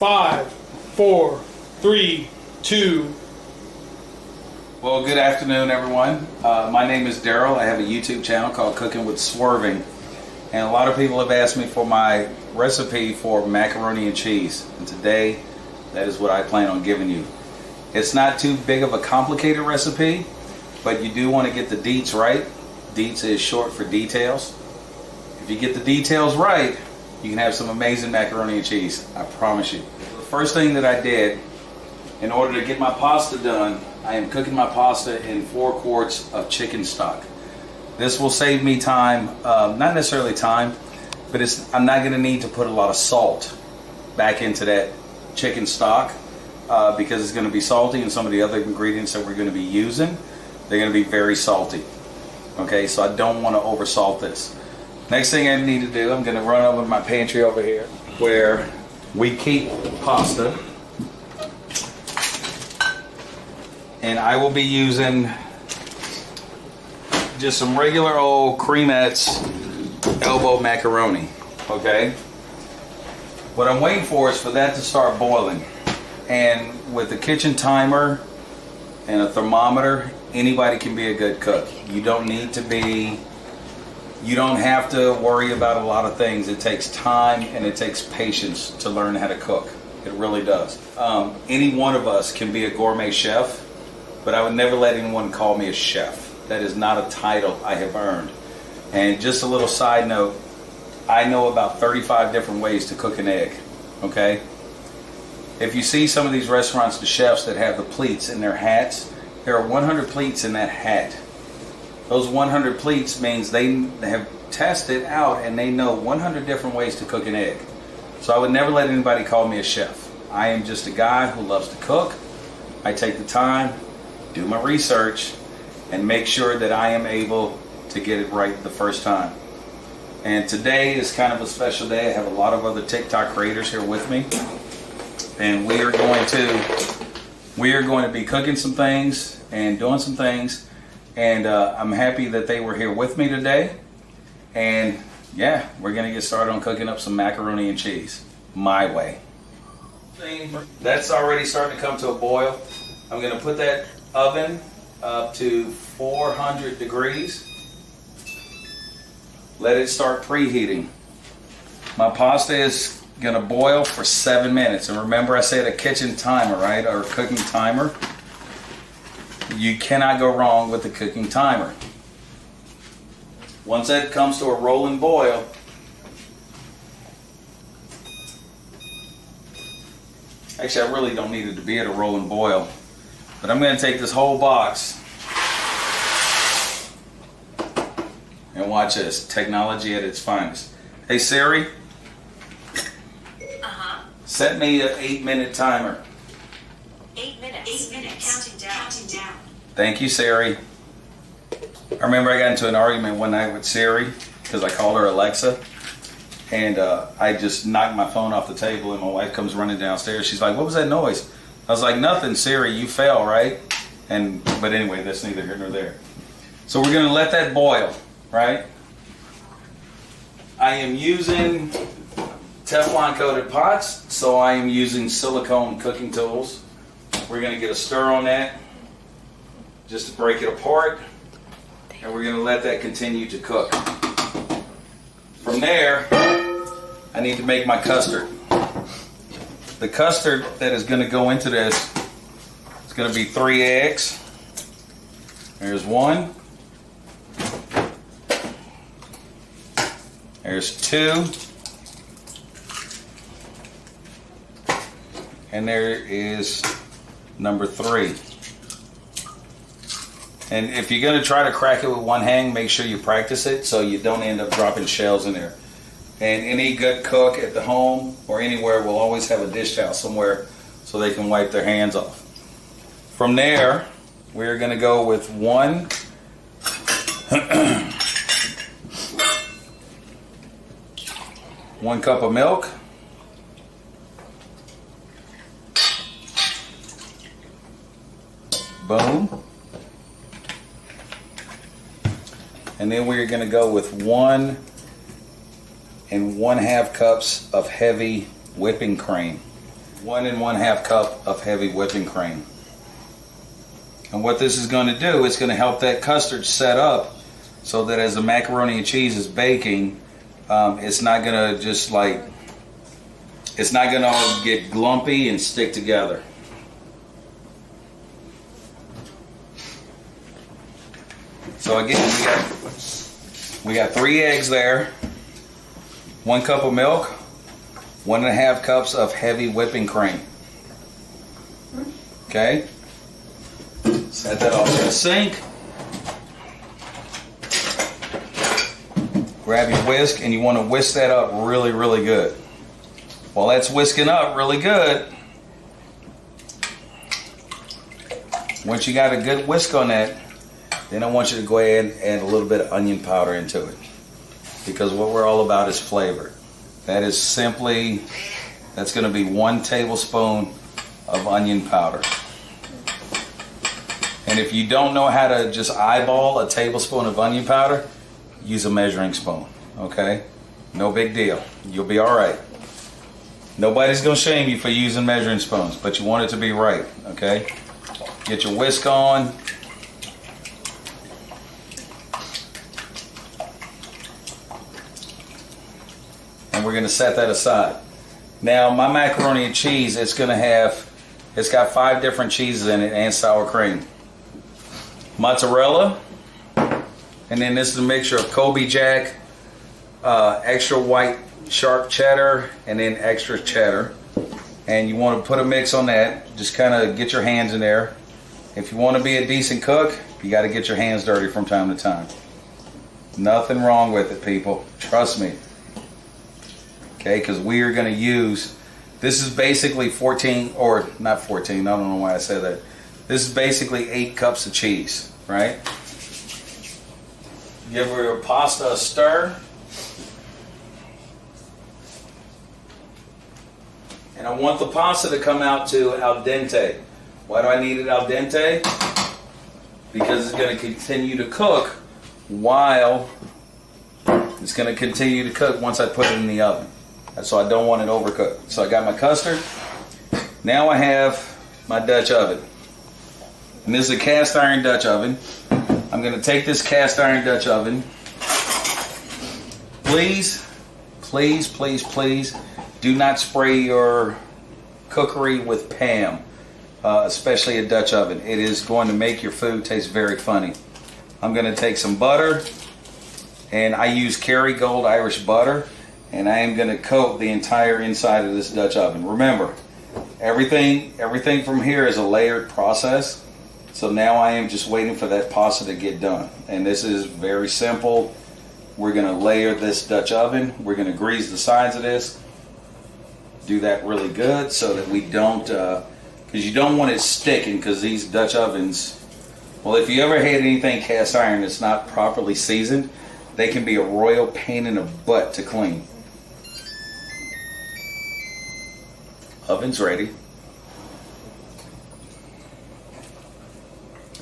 5, 4, 3, 2. Well, good afternoon, everyone. My name is Daryl. I have a YouTube channel called Cooking with Swirvn, and a lot of people have asked me for my recipe for macaroni and cheese, and today that is what I plan on giving you. It's not too big of a complicated recipe, but you do want to get the deets right. Deets is short for details. If you get the details right, you can have some amazing macaroni and cheese, I promise you. The first thing that I did in order to get my pasta done, I am cooking my pasta in 4 quarts of chicken stock. This will save me time, not necessarily time, but I'm not going to need to put a lot of salt back into that chicken stock because it's going to be salty, and some of the other ingredients that we're going to be using, they're going to be very salty. Okay, so I don't want to oversalt this. Next thing I need to do, I'm going to run over to my pantry over here where we keep pasta. And I will be using just some regular old creamettes elbow macaroni, okay? What I'm waiting for is for that to start boiling. And with a kitchen timer and a thermometer, anybody can be a good cook. You don't have to worry about a lot of things. It takes time and it takes patience to learn how to cook. It really does. Any one of us can be a gourmet chef, but I would never let anyone call me a chef. That is not a title I have earned. And just a little side note, I know about 35 different ways to cook an egg, okay? If you see some of these restaurants, the chefs that have the pleats in their hats, there are 100 pleats in that hat. Those 100 pleats means they have tested out and they know 100 different ways to cook an egg. So I would never let anybody call me a chef. I am just a guy who loves to cook. I take the time, do my research, and make sure that I am able to get it right the first time. And today is kind of a special day. I have a lot of other TikTok creators here with me, and we are going to be cooking some things and doing some things, and I'm happy that they were here with me today. And yeah, we're gonna get started on cooking up some macaroni and cheese my way. That's already starting to come to a boil. I'm gonna put that oven up to 400 degrees. Let it start preheating. My pasta is gonna boil for 7 minutes. And remember, I said a kitchen timer, right? Or a cooking timer. You cannot go wrong with the cooking timer. Once that comes to a rolling boil, actually I really don't need it to be at a rolling boil, but I'm going to take this whole box and watch this. Technology at its finest. Hey Siri, set me an 8-minute timer. 8 minutes. 8 minutes. Counting down. Thank you, Siri. I remember I got into an argument one night with Siri because I called her Alexa, and I just knocked my phone off the table, and my wife comes running downstairs. She's like, "What was that noise?" I was like, "Nothing, Siri. You fell, right?" But anyway, that's neither here nor there. So we're gonna let that boil, right? I am using Teflon coated pots, so I am using silicone cooking tools. We're going to get a stir on that just to break it apart, and we're going to let that continue to cook. From there, I need to make my custard. The custard that is going to go into this is going to be 3 eggs. There's 1. There's 2. And there is number 3. And if you're going to try to crack it with one hand, make sure you practice it so you don't end up dropping shells in there. And any good cook at the home or anywhere will always have a dish towel somewhere so they can wipe their hands off. From there, we're going to go with 1 1 cup of milk. Boom. And then we're going to go with 1 1/2 cups of heavy whipping cream. 1 1/2 cup of heavy whipping cream. And what this is going to do, it's going to help that custard set up so that as the macaroni and cheese is baking, it's not going to just like, it's not going to all get glumpy and stick together. So again, we got 3 eggs there, 1 cup of milk, 1 1/2 cups of heavy whipping cream. Okay? Set that off to the sink. Grab your whisk, and you want to whisk that up really, really good. While that's whisking up really good, once you got a good whisk on that, then I want you to go ahead and add a little bit of onion powder into it. Because what we're all about is flavor. That is simply, that's going to be 1 tablespoon of onion powder. And if you don't know how to just eyeball a tablespoon of onion powder, use a measuring spoon, okay? No big deal. You'll be all right. Nobody's going to shame you for using measuring spoons, but you want it to be right, okay? Get your whisk on. And we're going to set that aside. Now, my macaroni and cheese, it's got 5 different cheeses in it and sour cream. Mozzarella, and then this is a mixture of Colby Jack, extra white sharp cheddar, and then extra cheddar. And you want to put a mix on that. Just kind of get your hands in there. If you want to be a decent cook, you got to get your hands dirty from time to time. Nothing wrong with it, people. Trust me. Okay, because we are going to use, this is basically 14, or not 14, I don't know why I said that. This is basically 8 cups of cheese, right? Give your pasta a stir. And I want the pasta to come out to al dente. Why do I need it al dente? Because it's going to continue to cook while it's going to continue to cook once I put it in the oven. So I don't want it overcooked. So I got my custard. Now I have my Dutch oven. And this is a cast iron Dutch oven. I'm going to take this cast iron Dutch oven. Please, please, please, please do not spray your cookery with Pam, especially a Dutch oven. It is going to make your food taste very funny. I'm going to take some butter, and I use Kerrygold Irish butter, and I am going to coat the entire inside of this Dutch oven. Remember, everything from here is a layered process. So now I am just waiting for that pasta to get done. And this is very simple. We're going to layer this Dutch oven. We're going to grease the sides of this. Do that really good so that we don't, because you don't want it sticking, because these Dutch ovens, well, if you ever had anything cast iron that's not properly seasoned, they can be a royal pain in the butt to clean. Oven's ready.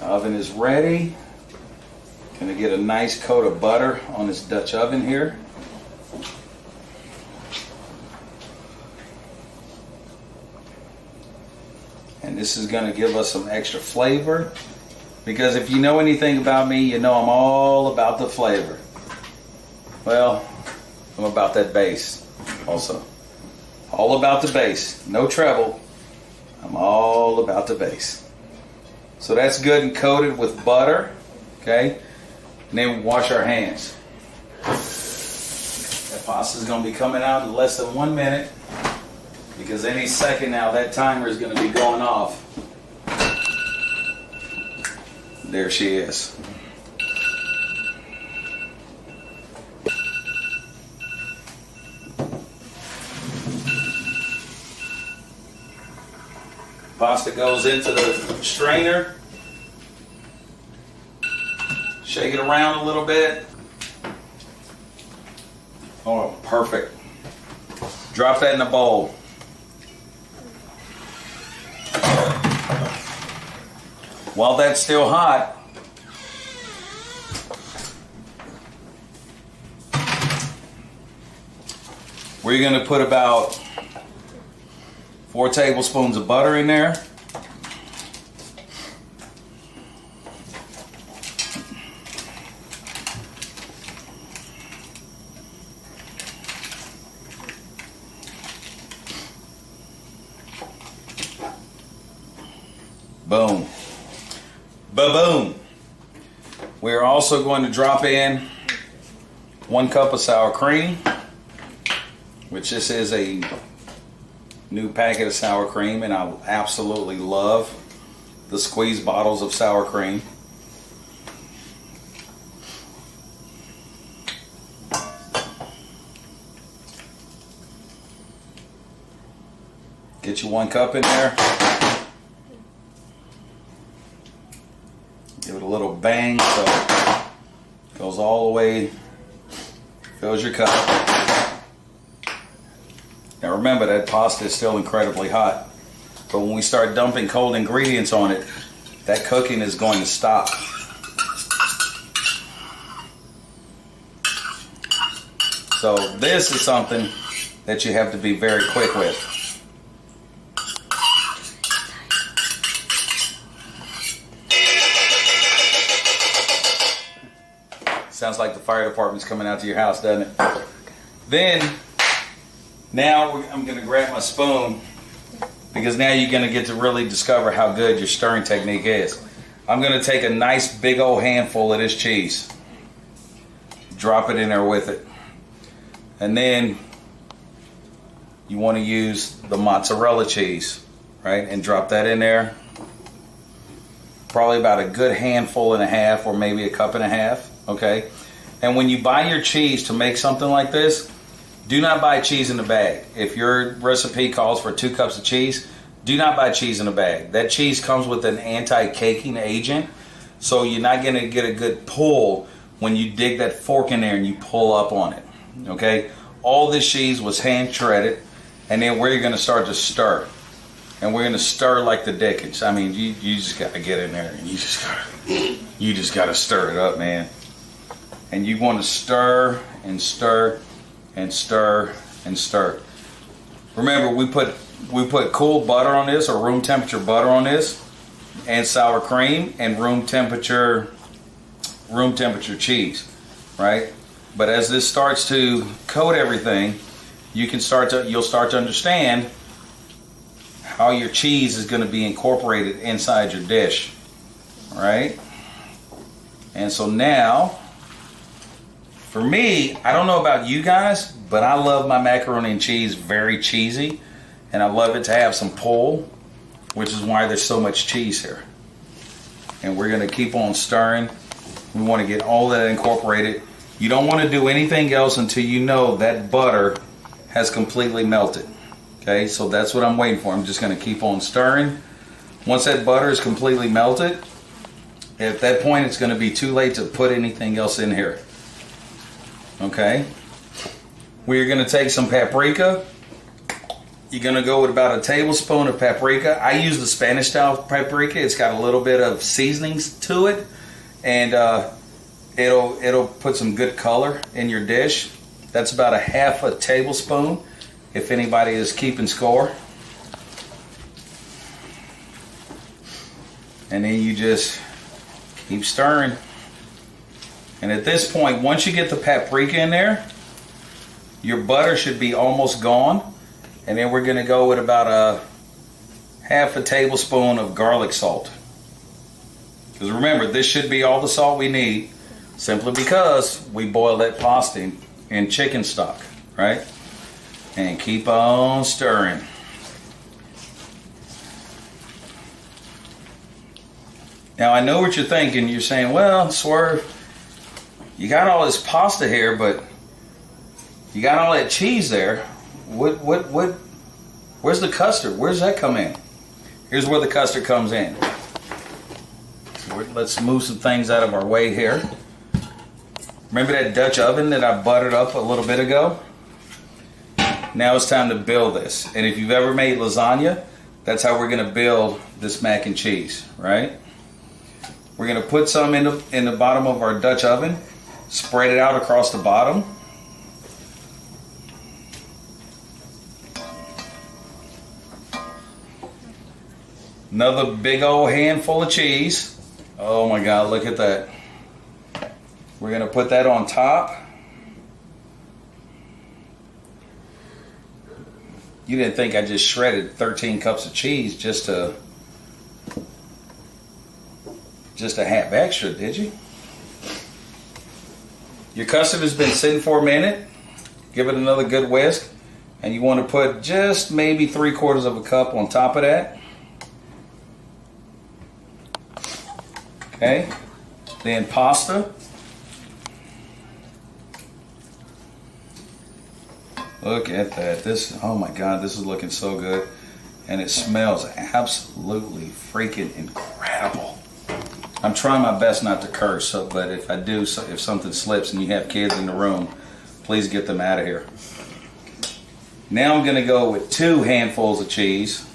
Oven is ready. Gonna get a nice coat of butter on this Dutch oven here. And this is gonna give us some extra flavor, because if you know anything about me, you know I'm all about the flavor. Well, I'm about that bass also. All about the bass. No treble. I'm all about the bass. So that's good and coated with butter, okay? And then we wash our hands. That pasta is going to be coming out in less than 1 minute, because any second now that timer is going to be going off. There she is. Pasta goes into the strainer. Shake it around a little bit. Oh, perfect. Drop that in a bowl. While that's still hot, we're going to put about 4 tablespoons of butter in there. Boom. Ba-boom. We're also going to drop in 1 cup of sour cream, which this is a new packet of sour cream, and I absolutely love the squeeze bottles of sour cream. Get you 1 cup in there. Give it a little bang so it goes all the way, fills your cup. Now remember, that pasta is still incredibly hot, but when we start dumping cold ingredients on it, that cooking is going to stop. So this is something that you have to be very quick with. Sounds like the fire department's coming out to your house, doesn't it? Then, now I'm going to grab my spoon, because now you're going to get to really discover how good your stirring technique is. I'm going to take a nice big old handful of this cheese, drop it in there with it, and then you want to use the mozzarella cheese, right? And drop that in there. Probably about a good handful and a half, or maybe a cup and a half. Okay, and when you buy your cheese to make something like this, do not buy cheese in a bag. If your recipe calls for 2 cups of cheese, do not buy cheese in a bag. That cheese comes with an anti-caking agent, so you're not going to get a good pull when you dig that fork in there and you pull up on it. Okay, all this cheese was hand shredded, and then we're going to start to stir, and we're going to stir like the dickens. I mean, you just got to get in there, and you just got to stir it up, man. And you want to stir and stir and stir and stir. Remember, we put cool butter on this, or room temperature butter on this, and sour cream, and room temperature cheese, right? But as this starts to coat everything, you'll start to understand how your cheese is going to be incorporated inside your dish, right? And so now, for me, I don't know about you guys, but I love my macaroni and cheese very cheesy, and I love it to have some pull, which is why there's so much cheese here. And we're going to keep on stirring. We want to get all that incorporated. You don't want to do anything else until you know that butter has completely melted. Okay, so that's what I'm waiting for. I'm just going to keep on stirring. Once that butter is completely melted, at that point it's going to be too late to put anything else in here. Okay, we're going to take some paprika. You're going to go with about a tablespoon of paprika. I use the Spanish style paprika. It's got a little bit of seasonings to it, and it'll put some good color in your dish. That's about a half a tablespoon, if anybody is keeping score. And then you just keep stirring. And at this point, once you get the paprika in there, your butter should be almost gone. And then we're going to go with about a half a tablespoon of garlic salt. Because remember, this should be all the salt we need, simply because we boil that pasta in chicken stock, right? And keep on stirring. Now I know what you're thinking. You're saying, well, Swirv, you got all this pasta here, but you got all that cheese there. Where's the custard? Where's that come in? Here's where the custard comes in. Let's move some things out of our way here. Remember that Dutch oven that I buttered up a little bit ago? Now it's time to build this. And if you've ever made lasagna, that's how we're going to build this mac and cheese, right? We're going to put some in the bottom of our Dutch oven, spread it out across the bottom. Another big old handful of cheese. Oh my God, look at that. We're gonna put that on top. You didn't think I just shredded 13 cups of cheese just to have extra, did you? Your custard has been sitting for a minute. Give it another good whisk. And you want to put just maybe 3/4 of a cup on top of that. Okay. Then pasta. Look at that. This, oh my God, this is looking so good. And it smells absolutely freaking incredible. I'm trying my best not to curse, but if I do, if something slips and you have kids in the room, please get them out of here. Now I'm going to go with 2 handfuls of cheese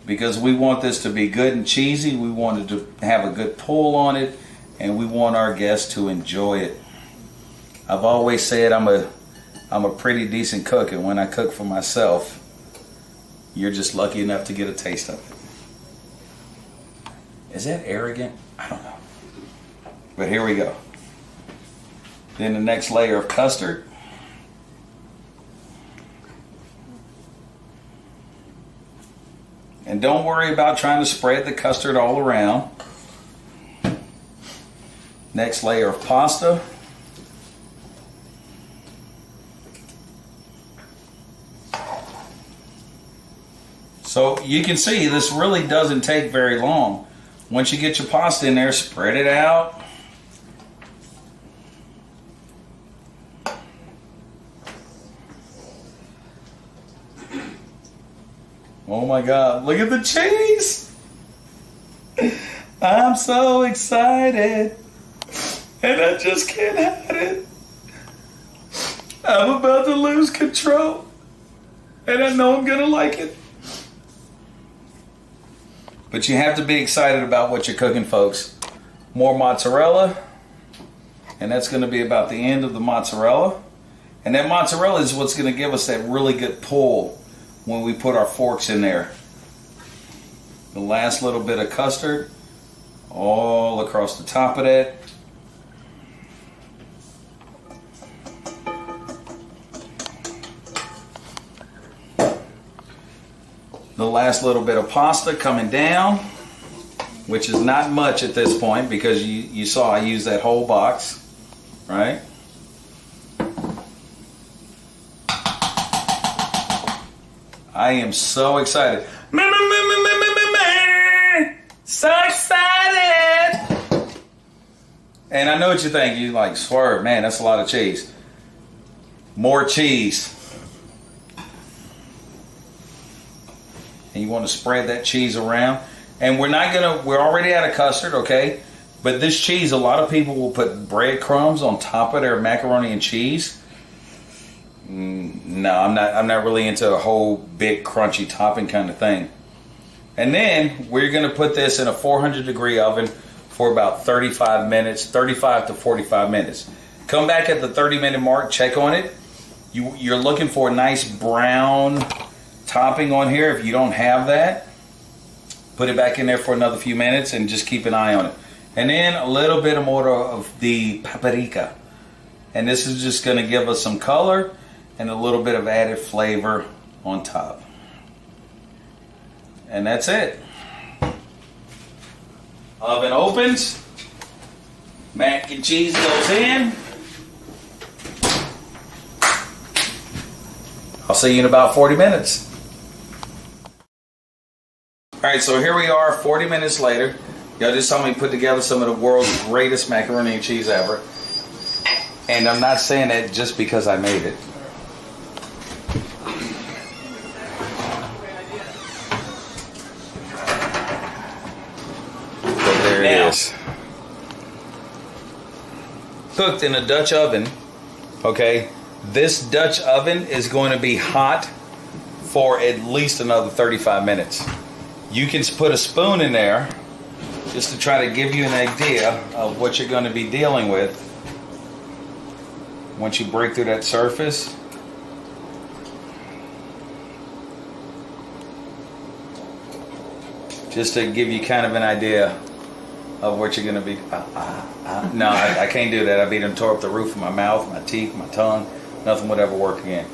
because we want this to be good and cheesy. We want it to have a good pull on it, and we want our guests to enjoy it. I've always said I'm a pretty decent cook, and when I cook for myself, you're just lucky enough to get a taste of it. Is that arrogant? I don't know. But here we go. Then the next layer of custard. And don't worry about trying to spread the custard all around. Next layer of pasta. So you can see this really doesn't take very long. Once you get your pasta in there, spread it out. Oh my God, look at the cheese! I'm so excited, and I just can't hide it. I'm about to lose control, and I know I'm gonna like it. But you have to be excited about what you're cooking, folks. More mozzarella, and that's gonna be about the end of the mozzarella. And that mozzarella is what's gonna give us that really good pull when we put our forks in there. The last little bit of custard all across the top of that. The last little bit of pasta coming down, which is not much at this point because you saw I used that whole box, right? I am so excited. So excited! And I know what you think. You're like, Swirv, man, that's a lot of cheese. More cheese. And you want to spread that cheese around. And we're already out of custard, okay? But this cheese, a lot of people will put breadcrumbs on top of their macaroni and cheese. No, I'm not really into a whole big crunchy topping kind of thing. And then we're going to put this in a 400-degree oven for about 35 minutes, 35 to 45 minutes. Come back at the 30-minute mark, check on it. You're looking for a nice brown topping on here. If you don't have that, put it back in there for another few minutes and just keep an eye on it. And then a little bit more of the paprika. And this is just going to give us some color and a little bit of added flavor on top. And that's it. Oven opens. Mac and cheese goes in. I'll see you in about 40 minutes. Alright, so here we are 40 minutes later. Y'all just saw me put together some of the world's greatest macaroni and cheese ever. And I'm not saying that just because I made it. But there it is. Cooked in a Dutch oven. Okay, this Dutch oven is going to be hot for at least another 35 minutes. You can put a spoon in there just to try to give you an idea of what you're going to be dealing with once you break through that surface. just to give you kind of an idea of what you're gonna be. No, I can't do that. I beat him, tore up the roof of my mouth, my teeth, my tongue. Nothing would ever work again.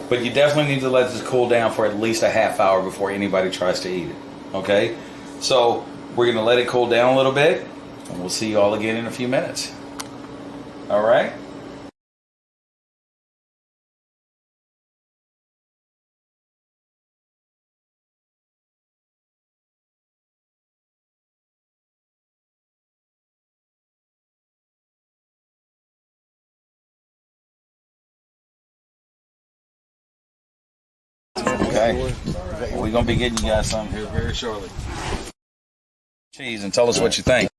But you definitely need to let this cool down for at least a half hour before anybody tries to eat it. Okay? So we're gonna let it cool down a little bit, and we'll see you all again in a few minutes. All right? Okay. We're gonna be getting you guys something here very shortly. Cheese, and tell us what you think.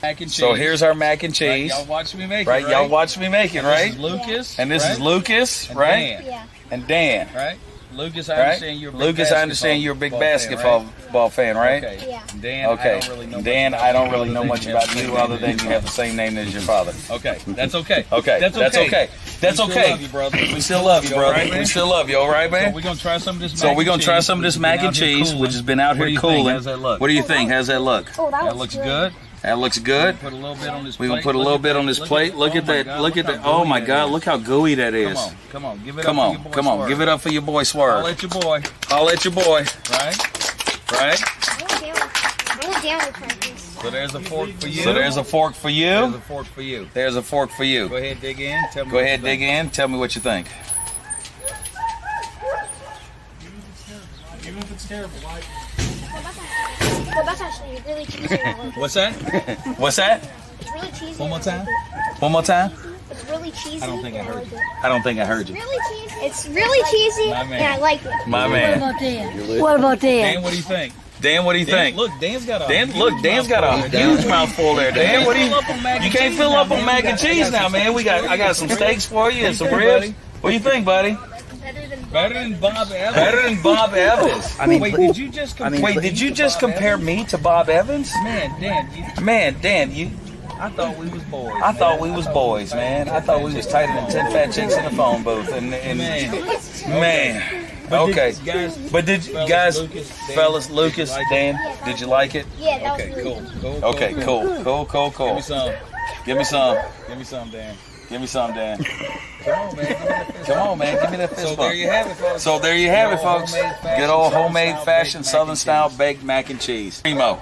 Mac and cheese. So here's our mac and cheese. Right, y'all watch me make Right, it. y'all watch me make it, right? This is Lucas. And this is Lucas, and right? Dan, Yeah. And Dan, right? Lucas, I right? understand you're a big Lucas, I understand you're a big basketball fan, right? Okay. Yeah. And Dan, Okay. I don't really know Dan, much I about don't you really know other much than about you you have other than you have the same name as your father. Okay, that's okay. Okay, That's that's okay. That's We still okay. love you, brother. We still love you, all brother. right, man? We still love you, all right, So man? we're gonna try some of this. So we're gonna try some of which this has mac been and out here cheese, cooling. which has been out What do here you think? cooling. How's that look? What do you think? How's that look? Oh, that, That looks good. good. That looks good. Put a little bit on this. We're gonna plate. put a little bit on this plate. Look at that. Look at that. Oh my God! Look how gooey that is. Come on, give it Come up. on, come on. Give it up for your boy Swirvn. I'll let your boy. I'll let your boy. Right. Right. I'm down with practice. So there's a fork for you. So there's a fork for There's you. a fork for you. There's a fork for Go you. ahead, dig in. Tell me. Go ahead, dig in. Tell me what you think. Even if it's terrible, like Well, that's actually really cheesy. and I like it. What's that? What's that? It's really cheesy. One more and I time? like One more time. it. It's really cheesy. I don't think I and heard like you. it. I don't think I heard you. Really cheesy. It's really cheesy, My man. and I like it. My man. What about Dan? Dan, what do you think? Dan, what do you Dan, think? look, Dan's got a. Dan, look, huge Dan's got a mouthful there, huge Dan. mouthful there. Dan, what do you? fill up on mac You and can't cheese fill now, up on man. mac We and got- I cheese got now, some man. I got some steaks for you and some ribs. What do you think, buddy? Better than Better than Bob Evans. Better than Bob Evans. I mean, Wait, did you just compare? wait, did you just compare me to Bob Evans? Man, Dan, Man, Dan, you. I thought we was boys. I thought we was boys, man. I thought we was tighter than 10 fat chicks in a phone booth. And man. Okay. But did you guys, fellas, Lucas, Dan, did you like it? Yeah, that Okay, was really cool. Okay, cool. Give me some. Give me some. Give me some, Dan. Give me some, Dan. Come on, man. Come on, man. Give me that fist So bump. there you have it, folks. So there you have it, Good old folks. homemade fashion, Good old Southern homemade style fashion, baked mac Southern and style cheese. baked mac and cheese. Primo.